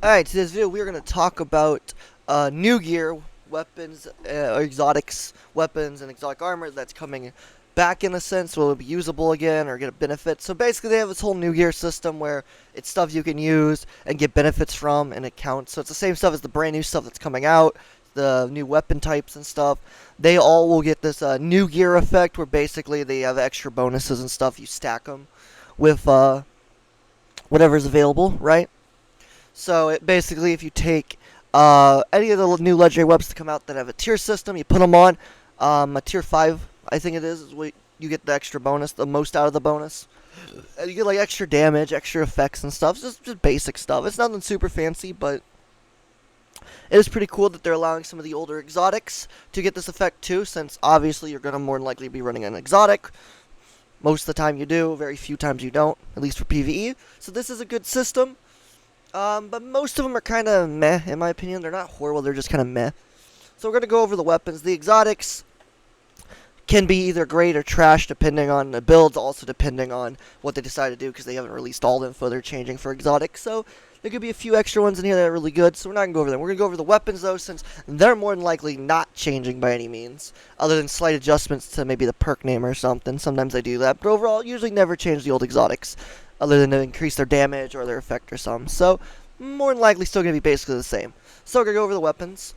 Alright, today's video we're going to talk about new gear, weapons, or exotics, weapons, and exotic armor that's coming back in a sense, will it be usable again or get a benefit. So basically they have this whole new gear system where it's stuff you can use and get benefits from and it counts. So it's the same stuff as the brand new stuff that's coming out, the new weapon types and stuff. They all will get this new gear effect where basically they have extra bonuses and stuff. You stack them with whatever's available, right? So it basically, if you take any of the new legendary weapons to come out that have a tier system, you put them on a tier 5, I think it is what you get the extra bonus, the most out of the bonus. And you get like extra damage, extra effects and stuff. It's just basic stuff. It's nothing super fancy, but it is pretty cool that they're allowing some of the older exotics to get this effect too, since obviously you're going to more than likely be running an exotic. Most of the time you do, very few times you don't, at least for PvE. So this is a good system. But most of them are kind of meh, in my opinion. They're not horrible, they're just kind of meh. So we're going to go over the weapons. The exotics can be either great or trash, depending on the builds, also depending on what they decide to do, because they haven't released all the info they're changing for exotics. So there could be a few extra ones in here that are really good, so we're not going to go over them. We're going to go over the weapons, though, since they're more than likely not changing by any means, other than slight adjustments to maybe the perk name or something. Sometimes they do that, but overall, usually never change the old exotics, other than to increase their damage or their effect or something. So, more than likely still going to be basically the same. So, we're going to go over the weapons.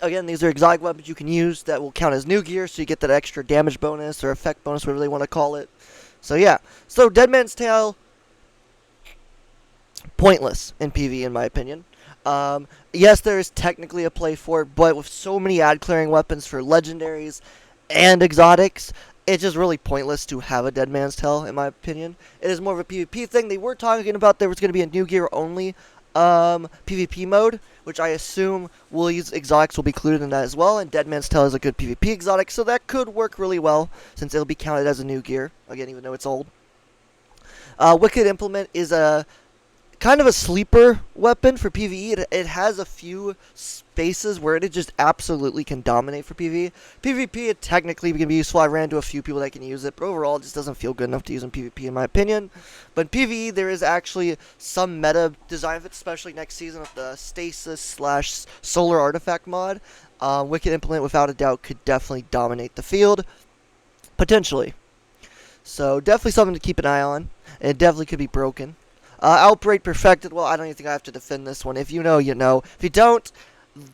Again, these are exotic weapons you can use that will count as new gear, so you get that extra damage bonus or effect bonus, whatever they want to call it. So, yeah. So, Dead Man's Tale, pointless in PvE, in my opinion. Yes, there is technically a play for it, but with so many ad-clearing weapons for legendaries and exotics, it's just really pointless to have a Dead Man's Tale, in my opinion. It is more of a PvP thing. They were talking about there was going to be a new gear only PvP mode, which I assume will use exotics will be included in that as well, and Dead Man's Tale is a good PvP exotic, so that could work really well, since it'll be counted as a new gear, again, even though it's old. Wicked Implement is a kind of a sleeper weapon for PvE. It has a few spaces where it just absolutely can dominate for PvE. PvP, it technically can be useful. I ran into a few people that can use it, but overall, it just doesn't feel good enough to use in PvP, in my opinion. But in PvE, there is actually some meta design of it, especially next season with the Stasis/Solar Artifact mod. Wicked Implement, without a doubt, could definitely dominate the field. Potentially. So, definitely something to keep an eye on. It definitely could be broken. Outbreak Perfected, well, I don't even think I have to defend this one. If you know, you know. If you don't,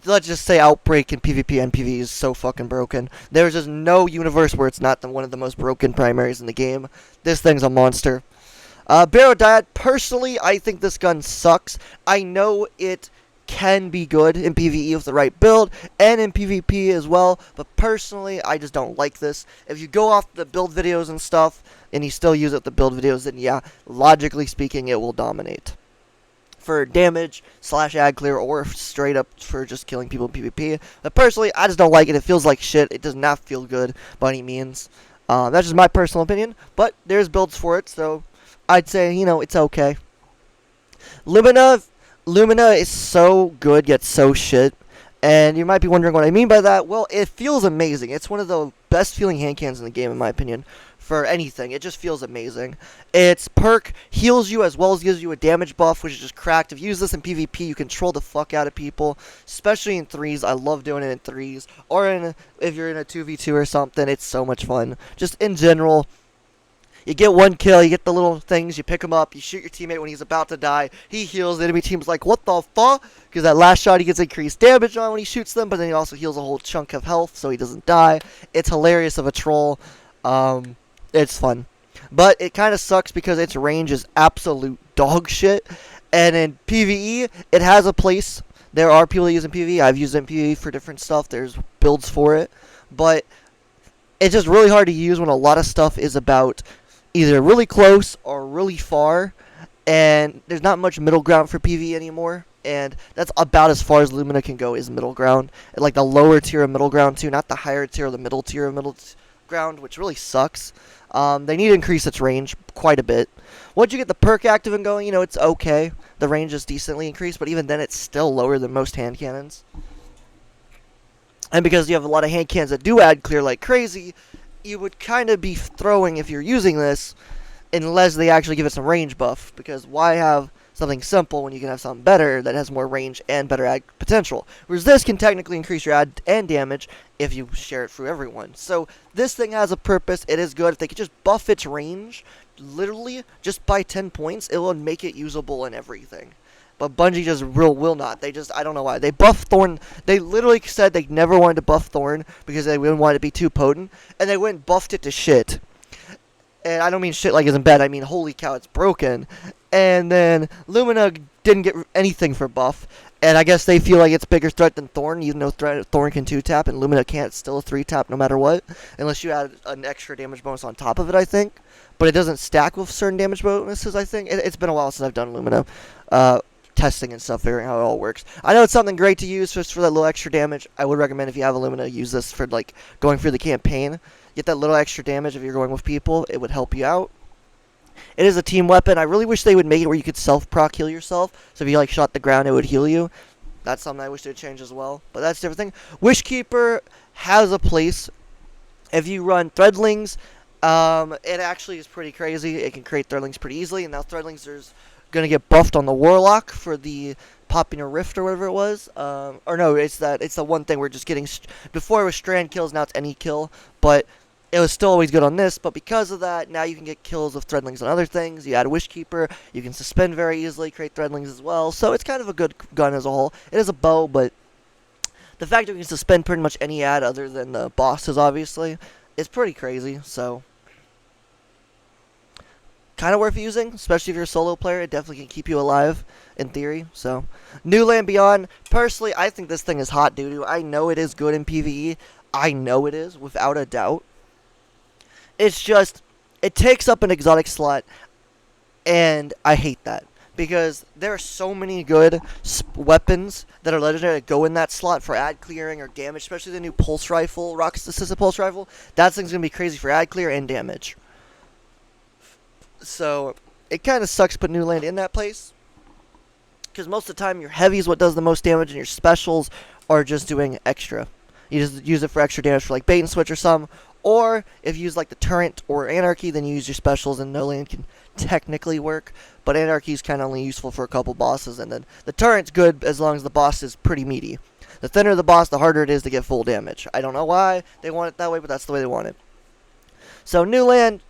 let's just say Outbreak in PvP and PvE is so fucking broken. There's just no universe where it's not one of the most broken primaries in the game. This thing's a monster. Barrow Diet, personally, I think this gun sucks. I know it can be good in PvE with the right build, and in PvP as well, but personally, I just don't like this. If you go off the build videos and stuff, and you still use it with the build videos, then yeah, logically speaking, it will dominate. For damage, /ad clear, or straight up for just killing people in PvP. But personally, I just don't like it. It feels like shit. It does not feel good by any means. That's just my personal opinion, but there's builds for it, so I'd say, you know, it's okay. Lumina is so good, yet so shit. And you might be wondering what I mean by that. Well, it feels amazing. It's one of the best feeling hand cannons in the game, in my opinion, for anything. It just feels amazing. Its perk heals you as well as gives you a damage buff, which is just cracked. If you use this in PvP, you control the fuck out of people, especially in 3s. I love doing it in 3s. Or if you're in a 2v2 or something, it's so much fun. Just in general, you get one kill, you get the little things, you pick him up, you shoot your teammate when he's about to die, he heals, the enemy team's like, what the fuck? Because that last shot he gets increased damage on when he shoots them, but then he also heals a whole chunk of health so he doesn't die. It's hilarious of a troll. It's fun. But it kind of sucks because its range is absolute dog shit. And in PvE, it has a place. There are people that use it in PvE. I've used it in PvE for different stuff. There's builds for it. But it's just really hard to use when a lot of stuff is about either really close or really far, and there's not much middle ground for PvE anymore, and that's about as far as Lumina can go, is middle ground. Like the lower tier of middle ground too, not the higher tier or the middle tier of middle ground, which really sucks. They need to increase its range quite a bit. Once you get the perk active and going, you know, it's okay. The range is decently increased, but even then it's still lower than most hand cannons. And because you have a lot of hand cannons that do ad clear like crazy, you would kind of be throwing if you're using this, unless they actually give it some range buff. Because why have something simple when you can have something better that has more range and better ad potential. Whereas this can technically increase your ad and damage if you share it through everyone. So this thing has a purpose. It is good. If they could just buff its range, literally just by 10 points, it will make it usable in everything. But Bungie just will not. They just, I don't know why. They buffed Thorn. They literally said they never wanted to buff Thorn because they didn't want it to be too potent. And they went and buffed it to shit. And I don't mean shit like it's in bed. I mean, holy cow, it's broken. And then Lumina didn't get anything for buff. And I guess they feel like it's bigger threat than Thorn, even though Thorn can 2-tap and Lumina can't still 3-tap no matter what. Unless you add an extra damage bonus on top of it, I think. But it doesn't stack with certain damage bonuses, I think. It's been a while since I've done Lumina. Testing and stuff, figuring out how it all works. I know it's something great to use just for that little extra damage. I would recommend if you have Illumina, use this for like going through the campaign. Get that little extra damage if you're going with people. It would help you out. It is a team weapon. I really wish they would make it where you could self-proc heal yourself. So if you like shot the ground, it would heal you. That's something I wish they would change as well. But that's a different thing. Wishkeeper has a place. If you run Threadlings, it actually is pretty crazy. It can create Threadlings pretty easily. And now Threadlings, there's going to get buffed on the Warlock for the popping a rift or whatever it was. Or no, it's the one thing we're just getting. Before it was strand kills, now it's any kill. But it was still always good on this. But because of that, now you can get kills of Threadlings on other things. You add Wishkeeper. You can suspend very easily, create Threadlings as well. So it's kind of a good gun as a whole. It is a bow, but the fact that we can suspend pretty much any ad other than the bosses, obviously, is pretty crazy. So kind of worth using, especially if you're a solo player. It definitely can keep you alive, in theory. So, New Land Beyond. Personally, I think this thing is hot doo-doo. I know it is good in PvE. I know it is, without a doubt. It's just, it takes up an exotic slot, and I hate that. Because there are so many good weapons that are legendary that go in that slot for ad clearing or damage, especially the new pulse rifle, rocket assisted pulse rifle. That thing's going to be crazy for ad clear and damage. So, it kind of sucks to put New Land in that place. Because most of the time, your heavy is what does the most damage, and your specials are just doing extra. You just use it for extra damage for like bait and switch or something. Or, if you use like the Turret or Anarchy, then you use your specials, and No Land can technically work. But Anarchy is kind of only useful for a couple bosses, and then the Turret's good as long as the boss is pretty meaty. The thinner the boss, the harder it is to get full damage. I don't know why they want it that way, but that's the way they want it. So, New Land,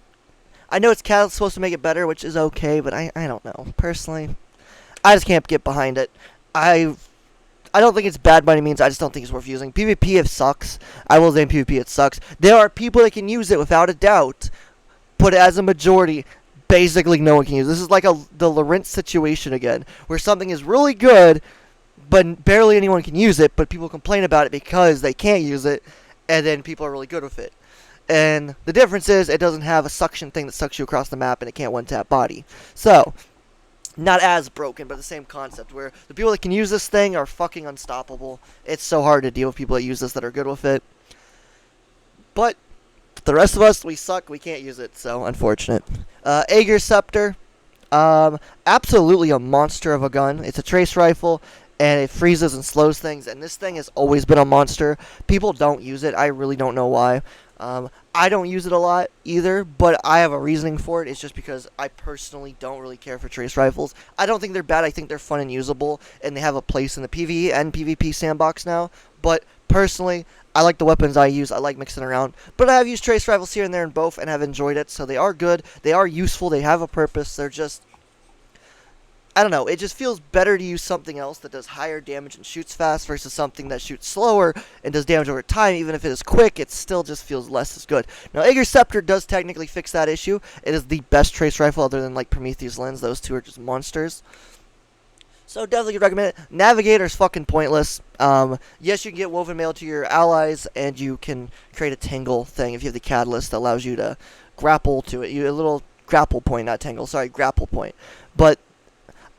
I know it's supposed to make it better, which is okay, but I don't know. Personally, I just can't get behind it. I don't think it's bad by any means. I just don't think it's worth using. PvP, it sucks. I will say in PvP, it sucks. There are people that can use it without a doubt, but as a majority, basically no one can use it. This is like the Laurent situation again, where something is really good, but barely anyone can use it, but people complain about it because they can't use it, and then people are really good with it. And the difference is it doesn't have a suction thing that sucks you across the map, and it can't one-tap body. So, not as broken, but the same concept, where the people that can use this thing are fucking unstoppable. It's so hard to deal with people that use this that are good with it. But the rest of us, we suck, we can't use it, so unfortunate. Aegir Scepter, absolutely a monster of a gun. It's a trace rifle, and it freezes and slows things, and this thing has always been a monster. People don't use it. I really don't know why. I don't use it a lot either, but I have a reasoning for it. It's just because I personally don't really care for trace rifles. I don't think they're bad. I think they're fun and usable, and they have a place in the PvE and PvP sandbox now. But personally, I like the weapons I use. I like mixing around. But I have used trace rifles here and there in both and have enjoyed it, so they are good. They are useful. They have a purpose. They're just, I don't know, it just feels better to use something else that does higher damage and shoots fast versus something that shoots slower and does damage over time. Even if it is quick, it still just feels less as good. Now, Aegir Scepter does technically fix that issue. It is the best trace rifle other than, like, Prometheus Lens. Those two are just monsters. So, definitely recommend it. Navigator's fucking pointless. Yes, you can get woven mail to your allies, and you can create a tangle thing if you have the catalyst that allows you to grapple to it. A little grapple point, not tangle, sorry, grapple point. But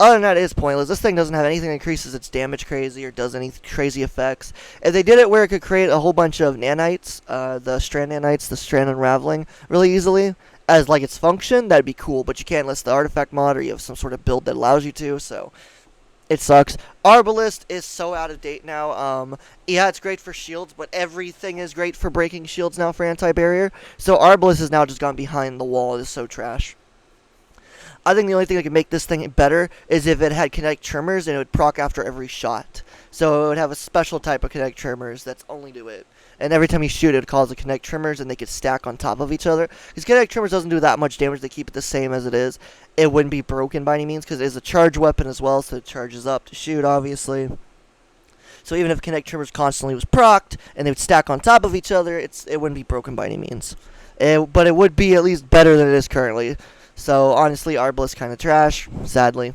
other than that, it is pointless. This thing doesn't have anything that increases its damage crazy or does any crazy effects. If they did it where it could create a whole bunch of nanites, the strand nanites, the strand unraveling, really easily, as like its function, that'd be cool. But you can't unless the artifact mod or you have some sort of build that allows you to, so it sucks. Arbalist is so out of date now. Yeah, it's great for shields, but everything is great for breaking shields now for anti-barrier. So Arbalist has now just gone behind the wall. It is so trash. I think the only thing that could make this thing better is if it had kinetic tremors and it would proc after every shot. So it would have a special type of kinetic tremors that's only to it. And every time you shoot, it would cause the kinetic tremors, and they could stack on top of each other. Because kinetic tremors doesn't do that much damage; they keep it the same as it is. It wouldn't be broken by any means, because it is a charge weapon as well, so it charges up to shoot, obviously. So even if kinetic tremors constantly was procced, and they would stack on top of each other, it wouldn't be broken by any means. But it would be at least better than it is currently. So honestly, Arbalest kind of trash, sadly.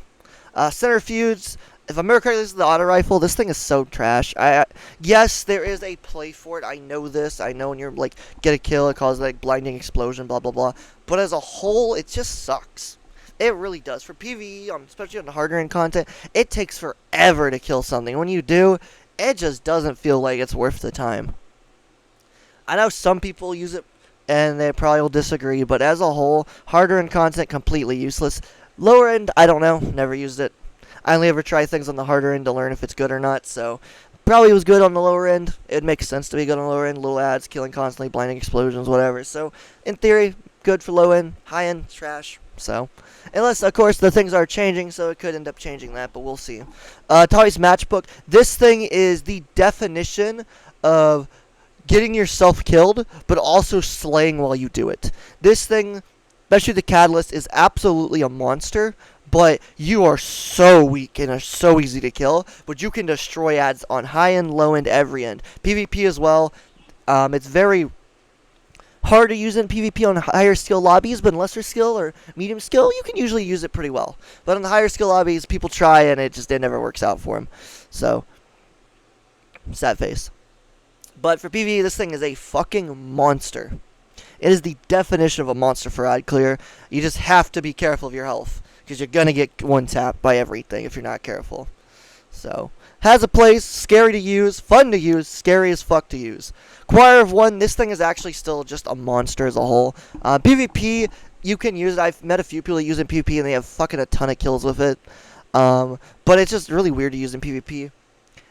Centrifuge. If I remember correctly, this is the auto rifle. This thing is so trash. Yes, there is a play for it. I know this. I know when you're like get a kill, it causes like blinding explosion, blah blah blah. But as a whole, it just sucks. It really does. For PvE, especially on the harder end content, it takes forever to kill something. When you do, it just doesn't feel like it's worth the time. I know some people use it, and they probably will disagree, but as a whole, harder end content, completely useless. Lower end, I don't know. Never used it. I only ever try things on the harder end to learn if it's good or not, so probably was good on the lower end. It makes sense to be good on the lower end. Little ads, killing constantly, blinding explosions, whatever. So, in theory, good for low end. High end, trash. So, unless, of course, the things are changing, so it could end up changing that, but we'll see. Tali's Matchbook. This thing is the definition of getting yourself killed, but also slaying while you do it. This thing, especially the Catalyst, is absolutely a monster. But you are so weak and are so easy to kill. But you can destroy ads on high end, low end, every end. PvP as well. It's very hard to use in PvP on higher skill lobbies, but in lesser skill or medium skill, you can usually use it pretty well. But on the higher skill lobbies, people try and it never works out for them. So, sad face. But for PvE, this thing is a fucking monster. It is the definition of a monster for ad clear. You just have to be careful of your health, because you're going to get one-tapped by everything if you're not careful. So, has a place, scary to use, fun to use, scary as fuck to use. Choir of One, this thing is actually still just a monster as a whole. PvP, you can use it. I've met a few people that use it in PvP, and they have fucking a ton of kills with it. But it's just really weird to use in PvP.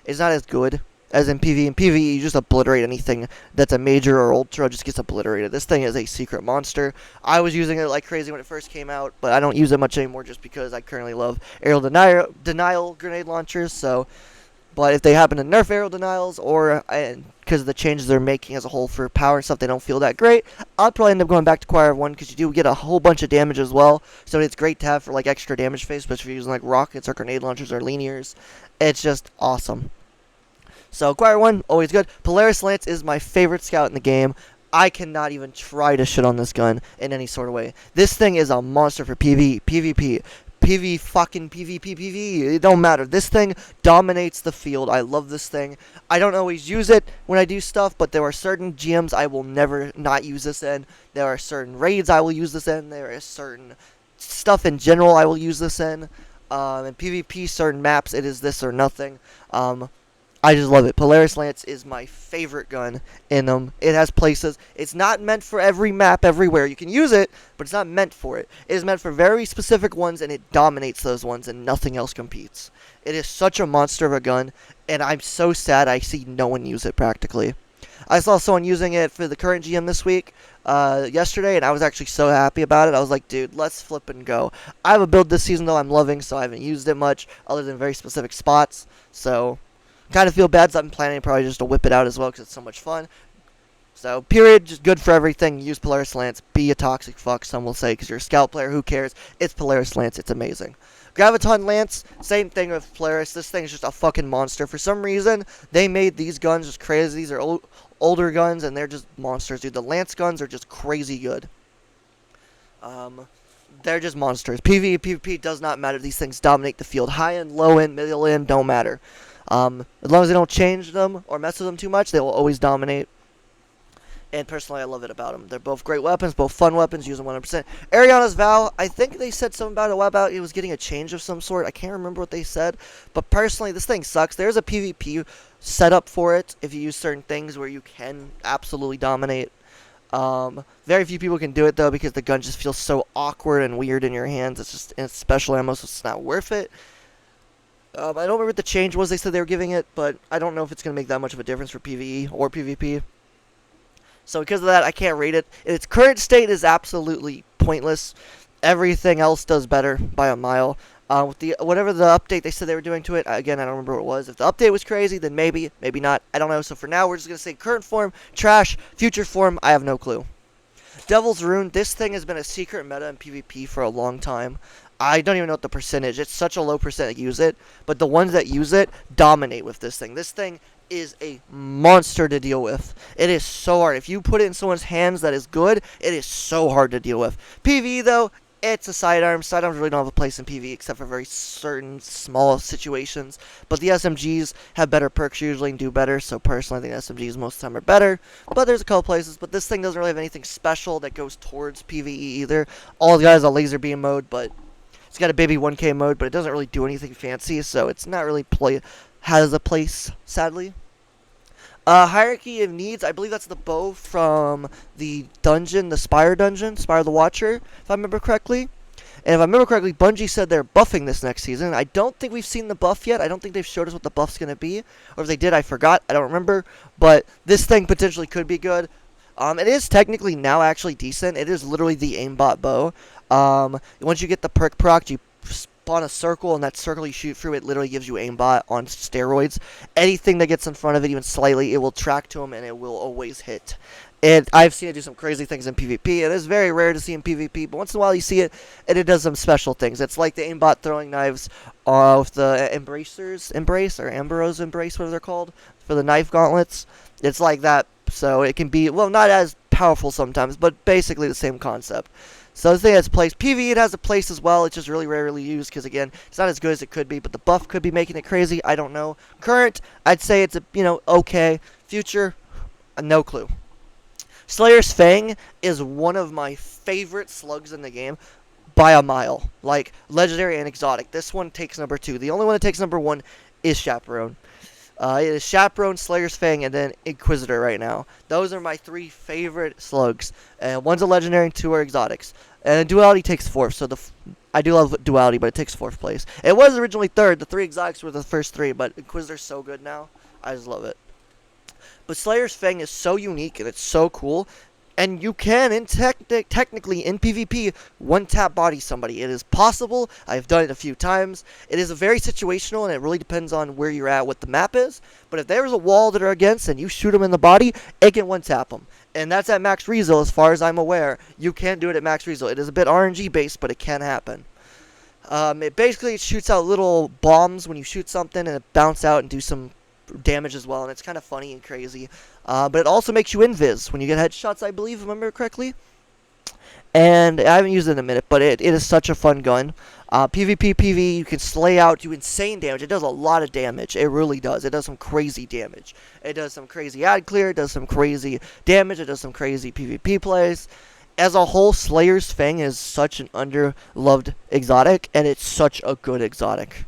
It's not as good as in PvE. In PvE, you just obliterate anything that's a major or ultra, just gets obliterated. This thing is a secret monster. I was using it like crazy when it first came out, but I don't use it much anymore just because I currently love aerial denial grenade launchers. So, but if they happen to nerf aerial denials, or because of the changes they're making as a whole for power and stuff, they don't feel that great, I'll probably end up going back to Choir of One, because you do get a whole bunch of damage as well. So it's great to have for like extra damage phase, especially if you're using like rockets or grenade launchers or linears. It's just awesome. So, Choir 1, always good. Polaris Lance is my favorite scout in the game. I cannot even try to shit on this gun in any sort of way. This thing is a monster for PvE, PvP, fucking PvP. It don't matter. This thing dominates the field. I love this thing. I don't always use it when I do stuff, but there are certain GMs I will never not use this in. There are certain raids I will use this in. There is certain stuff in general I will use this in. In PvP, certain maps, it is this or nothing. I just love it. Polaris Lance is my favorite gun in them. It has places. It's not meant for every map everywhere. You can use it, but it's not meant for it. It is meant for very specific ones, and it dominates those ones, and nothing else competes. It is such a monster of a gun, and I'm so sad I see no one use it practically. I saw someone using it for the current GM this week, yesterday, and I was actually so happy about it. I was like, dude, let's flip and go. I have a build this season, though, I'm loving, so I haven't used it much, other than very specific spots, so kind of feel bad, so I'm planning probably just to whip it out as well, because it's so much fun. So, period, just good for everything. Use Polaris Lance. Be a toxic fuck, some will say, because you're a scout player. Who cares? It's Polaris Lance. It's amazing. Graviton Lance, same thing with Polaris. This thing is just a fucking monster. For some reason, they made these guns just crazy. These are older guns, and they're just monsters, dude. The Lance guns are just crazy good. They're just monsters. PvE, PvP does not matter. These things dominate the field. High end, low end, middle end, don't matter. As long as they don't change them or mess with them too much, they will always dominate. And personally, I love it about them. They're both great weapons, both fun weapons, use them 100%. Ariana's Vow, I think they said something about it was getting a change of some sort. I can't remember what they said. But personally, this thing sucks. There's a PvP setup for it if you use certain things where you can absolutely dominate. Very few people can do it, though, because the gun just feels so awkward and weird in your hands. It's just, and special ammo, so it's not worth it. I don't remember what the change was they said they were giving it, but I don't know if it's going to make that much of a difference for PvE or PvP. So because of that, I can't rate it. In its current state is absolutely pointless. Everything else does better by a mile. With the whatever the update they said they were doing to it, again I don't remember what it was. If the update was crazy, then maybe, maybe not. I don't know. So for now, we're just gonna say current form, trash. Future form, I have no clue. Devil's Rune. This thing has been a secret meta in PvP for a long time. I don't even know what the percentage. It's such a low percent that use it, but the ones that use it dominate with this thing. This thing is a monster to deal with. It is so hard. If you put it in someone's hands that is good, it is so hard to deal with. PvE though, it's a sidearm. Sidearms really don't have a place in PvE except for very certain small situations. But the SMGs have better perks usually and do better. So personally, I think SMGs most of the time are better. But there's a couple places. But this thing doesn't really have anything special that goes towards PvE either. All the guys on laser beam mode, but it's got a baby 1K mode, but it doesn't really do anything fancy. So it's not really has a place, sadly. Hierarchy of Needs, I believe that's the bow from the dungeon, the Spire dungeon, Spire the Watcher, if I remember correctly. And if I remember correctly, Bungie said they're buffing this next season. I don't think we've seen the buff yet. I don't think they've showed us what the buff's going to be. Or if they did, I forgot. I don't remember. But this thing potentially could be good. It is technically now actually decent. It is literally the aimbot bow. Once you get the perk proc, you spawn a circle, and that circle you shoot through, it literally gives you aimbot on steroids. Anything that gets in front of it, even slightly, it will track to them, and it will always hit. And I've seen it do some crazy things in PvP. It is very rare to see in PvP, but once in a while you see it, and it does some special things. It's like the aimbot throwing knives with the Embrace, or Ambrose Embrace, whatever they're called, for the knife gauntlets. It's like that, so it can be, well, not as powerful sometimes, but basically the same concept. So this thing has a place. PvE, it has a place as well. It's just really rarely used because, again, it's not as good as it could be. But the buff could be making it crazy. I don't know. Current, I'd say it's, okay. Future, no clue. Slayer's Fang is one of my favorite slugs in the game by a mile. Like, legendary and exotic. This one takes number 2. The only one that takes number 1 is Chaperone. It is Chaperone, Slayer's Fang, and then Inquisitor right now. Those are my 3 favorite slugs. One's a legendary and 2 are exotics. And Duality takes 4th, so I do love Duality, but it takes 4th place. It was originally 3rd. The 3 exotics were the first 3, but Inquisitor's so good now. I just love it. But Slayer's Fang is so unique, and it's so cool. And you can, technically, in PvP, one-tap body somebody. It is possible. I've done it a few times. It is very situational, and it really depends on where you're at, what the map is. But if there's a wall that are against, and you shoot them in the body, it can one-tap them. And that's at max rezo, as far as I'm aware. You can do it at max rezo. It is a bit RNG-based, but it can happen. It shoots out little bombs when you shoot something, and it bounce out and do some damage as well, and it's kind of funny and crazy. But it also makes you invis when you get headshots, I believe, if I remember correctly. And I haven't used it in a minute, but it is such a fun gun. PvP, PvE, you can slay out, do insane damage. It does a lot of damage. It really does. It does some crazy damage. It does some crazy ad clear. It does some crazy damage. It does some crazy PvP plays. As a whole, Slayer's Fang is such an underloved exotic, and it's such a good exotic.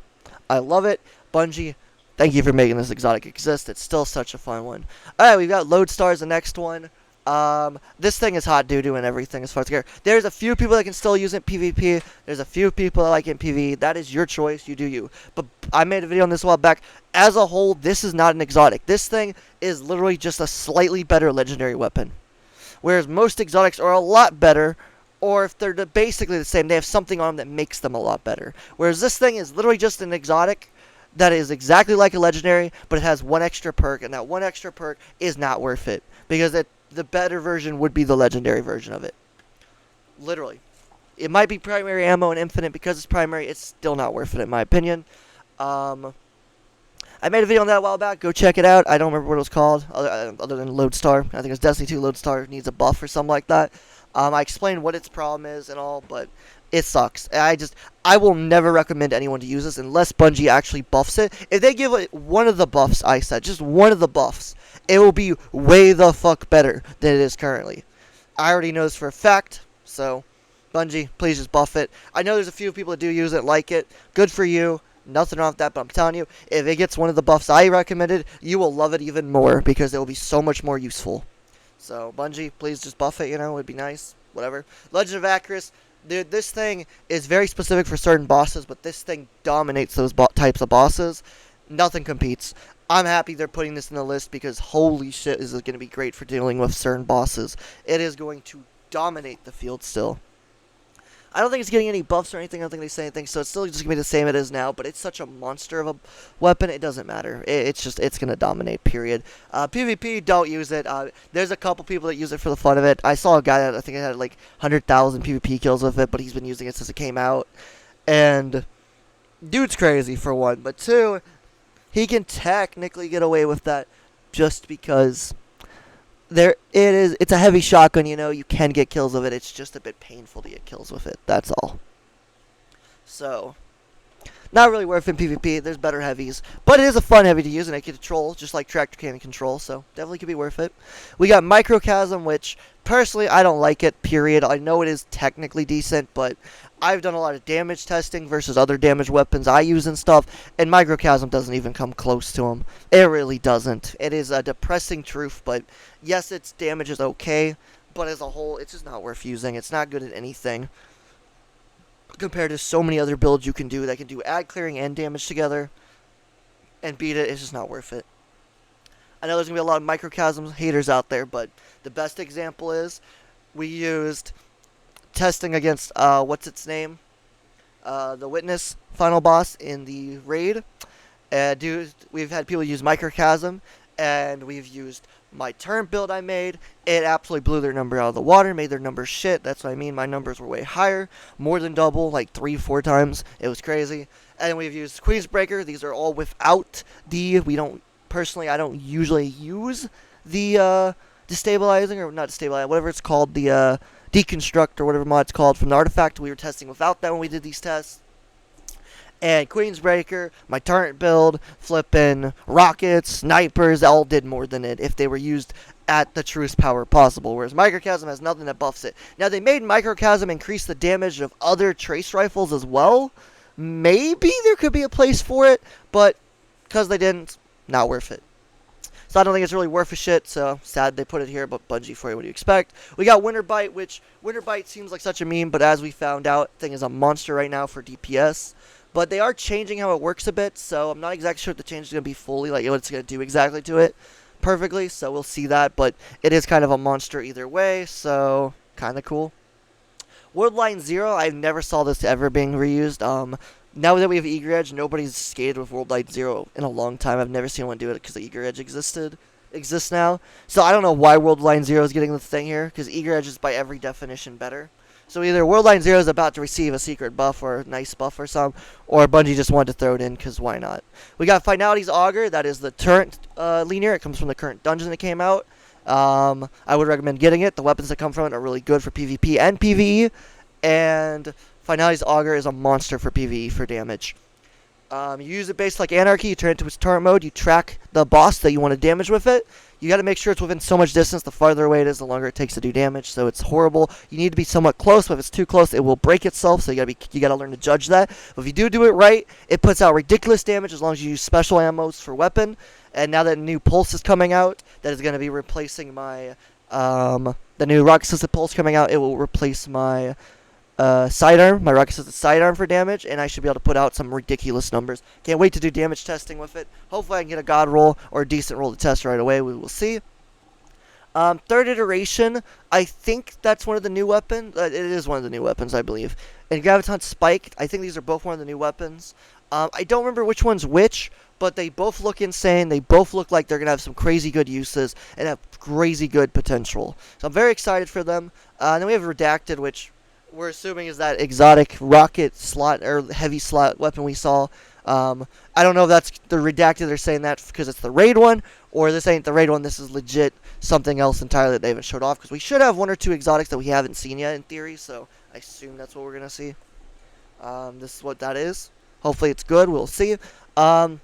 I love it. Bungie, thank you for making this exotic exist. It's still such a fun one. Alright, we've got Lodestar's the next one. This thing is hot doo-doo and everything as far as I care. There's a few people that can still use it in PvP. There's a few people that like it in PvE. That is your choice. You do you. But I made a video on this a while back. As a whole, this is not an exotic. This thing is literally just a slightly better legendary weapon. Whereas most exotics are a lot better, or if they're basically the same, they have something on them that makes them a lot better. Whereas this thing is literally just an exotic that is exactly like a legendary, but it has one extra perk, and that one extra perk is not worth it. Because the better version would be the legendary version of it. Literally. It might be primary ammo and infinite. Because it's primary, it's still not worth it in my opinion. I made a video on that a while back. Go check it out. I don't remember what it was called, other than Lodestar. I think it's Destiny 2 Lodestar needs a buff or something like that. I explained what its problem is and all, but it sucks. I will never recommend anyone to use this unless Bungie actually buffs it. If they give it one of the buffs I said, just one of the buffs, it will be way the fuck better than it is currently. I already know this for a fact, so Bungie, please just buff it. I know there's a few people that do use it, like it. Good for you. Nothing wrong with that, but I'm telling you, if it gets one of the buffs I recommended, you will love it even more because it will be so much more useful. So, Bungie, please just buff it, it would be nice. Whatever. Legend of Acris, dude, this thing is very specific for certain bosses, but this thing dominates those types of bosses. Nothing competes. I'm happy they're putting this in the list because holy shit, is it going to be great for dealing with certain bosses. It is going to dominate the field still. I don't think it's getting any buffs or anything. I don't think they say anything, so it's still just gonna be the same it is now. But it's such a monster of a weapon, it doesn't matter. It's gonna dominate. Period. PvP, don't use it. There's a couple people that use it for the fun of it. I saw a guy that I think had like 100,000 PvP kills with it, but he's been using it since it came out. And dude's crazy for one, but two, he can technically get away with that just because it's a heavy shotgun, you can get kills with it. It's just a bit painful to get kills with it. That's all. So, not really worth in PvP. There's better heavies, but it is a fun heavy to use, and it can control just like tractor cannon control. So definitely could be worth it. We got Microchasm, which personally I don't like it. Period. I know it is technically decent, but I've done a lot of damage testing versus other damage weapons I use and stuff, and Microchasm doesn't even come close to them. It really doesn't. It is a depressing truth, but yes, its damage is okay, but as a whole, it's just not worth using. It's not good at anything compared to so many other builds you can do that can do ad clearing and damage together and beat it. It's just not worth it. I know there's going to be a lot of Microchasm haters out there, but the best example is we used testing against, what's its name? The Witness final boss in the raid. We've had people use Microchasm, and we've used my turn build I made. It absolutely blew their number out of the water, made their numbers shit. That's what I mean. My numbers were way higher, more than double, like 3-4 times. It was crazy. And we've used Queensbreaker. These are all without I don't usually use the destabilizing, or not destabilizing, whatever it's called, the deconstruct or whatever mod it's called from the artifact. We were testing without that when we did these tests. And Queensbreaker, my turret build, flippin' rockets, snipers, all did more than it if they were used at the truest power possible. Whereas Microchasm has nothing that buffs it. Now, they made Microchasm increase the damage of other trace rifles as well. Maybe there could be a place for it, but because they didn't, not worth it. So I don't think it's really worth a shit, so sad they put it here, but Bungie for you, what do you expect? We got Winterbite, which Winterbite seems like such a meme, but as we found out, thing is a monster right now for DPS. But they are changing how it works a bit, so I'm not exactly sure what the change is going to be fully, like what it's going to do exactly to it perfectly, so we'll see that. But it is kind of a monster either way, so kind of cool. Worldline Zero, I never saw this ever being reused. Now that we have Eager Edge, nobody's skated with Worldline Zero in a long time. I've never seen one do it because the Eager Edge exists now. So I don't know why Worldline Zero is getting the thing here, because Eager Edge is by every definition better. So either Worldline Zero is about to receive a secret buff or a nice buff or something, or Bungie just wanted to throw it in because why not? We got Finality's Augur. That is the turret linear. It comes from the current dungeon that came out. I would recommend getting it. The weapons that come from it are really good for PvP and PvE. And Finality's Augur is a monster for PvE for damage. You use it based like Anarchy. You turn it to its turret mode. You track the boss that you want to damage with it. You got to make sure it's within so much distance. The farther away it is, the longer it takes to do damage. So it's horrible. You need to be somewhat close. But if it's too close, it will break itself. So you got to learn to judge that. But if you do it right, it puts out ridiculous damage as long as you use special ammos for weapon. And now that new pulse is coming out, that is going to be replacing my the new rocket assisted pulse coming out. It will replace my sidearm, my rocket assisted sidearm for damage, and I should be able to put out some ridiculous numbers. Can't wait to do damage testing with it. Hopefully I can get a god roll or a decent roll to test right away. We will see. Third iteration, I think that's one of the new weapons. It is one of the new weapons, I believe. And Graviton Spike, I think these are both one of the new weapons. I don't remember which one's which, but they both look insane. They both look like they're going to have some crazy good uses and have crazy good potential. So I'm very excited for them. And then we have Redacted, which we're assuming is that exotic rocket slot or heavy slot weapon we saw. I don't know if that's the Redacted. They're saying that because it's the raid one, or this ain't the raid one. This is legit something else entirely that they haven't showed off, because we should have one or two exotics that we haven't seen yet in theory, so I assume that's what we're going to see. This is what that is. Hopefully it's good. We'll see. Third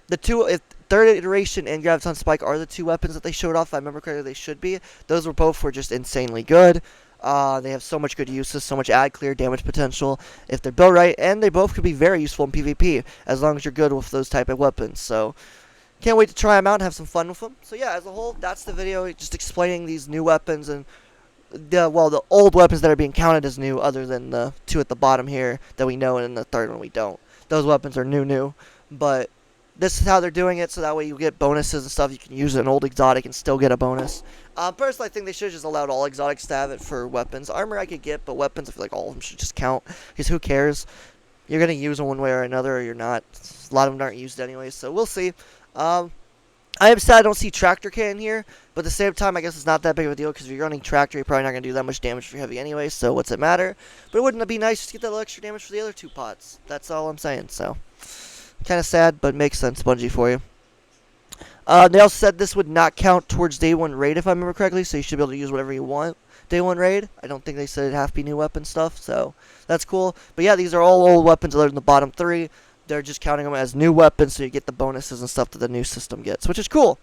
iteration and Graviton Spike are the two weapons that they showed off. If I remember correctly, they should be. Those were just insanely good. They have so much good uses, so much ad clear damage potential if they're built right, and they both could be very useful in PvP as long as you're good with those type of weapons. So can't wait to try them out and have some fun with them. So yeah, as a whole, that's the video, just explaining these new weapons and the old weapons that are being counted as new, other than the two at the bottom here that we know, and the third one we don't. Those weapons are new, but This is how they're doing it, so that way you get bonuses and stuff. You can use an old exotic and still get a bonus. Personally, I think they should have just allowed all exotics to have it for weapons. Armor I could get, but weapons, I feel like all of them should just count. Because who cares? You're going to use them one way or another, or you're not. A lot of them aren't used anyway, so we'll see. I am sad I don't see Tractor Cannon here, but at the same time, I guess it's not that big of a deal, because if you're running Tractor, you're probably not going to do that much damage for heavy anyway, so what's it matter? But wouldn't it be nice just to get that little extra damage for the other two pots? That's all I'm saying, so. Kind of sad, but makes sense, Bungie, for you. They also said this would not count towards day 1 raid, if I remember correctly, so you should be able to use whatever you want day 1 raid. I don't think they said it'd have to be new weapon stuff, so that's cool. But yeah, these are all old weapons other than the bottom 3. They're just counting them as new weapons, so you get the bonuses and stuff that the new system gets, which is cool.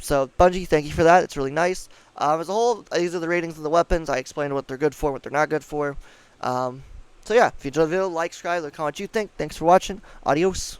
So, Bungie, thank you for that. It's really nice. As a whole, these are the ratings of the weapons. I explained what they're good for, what they're not good for. So yeah, if you enjoyed the video, like, subscribe, let me know what you think. Thanks for watching. Adios.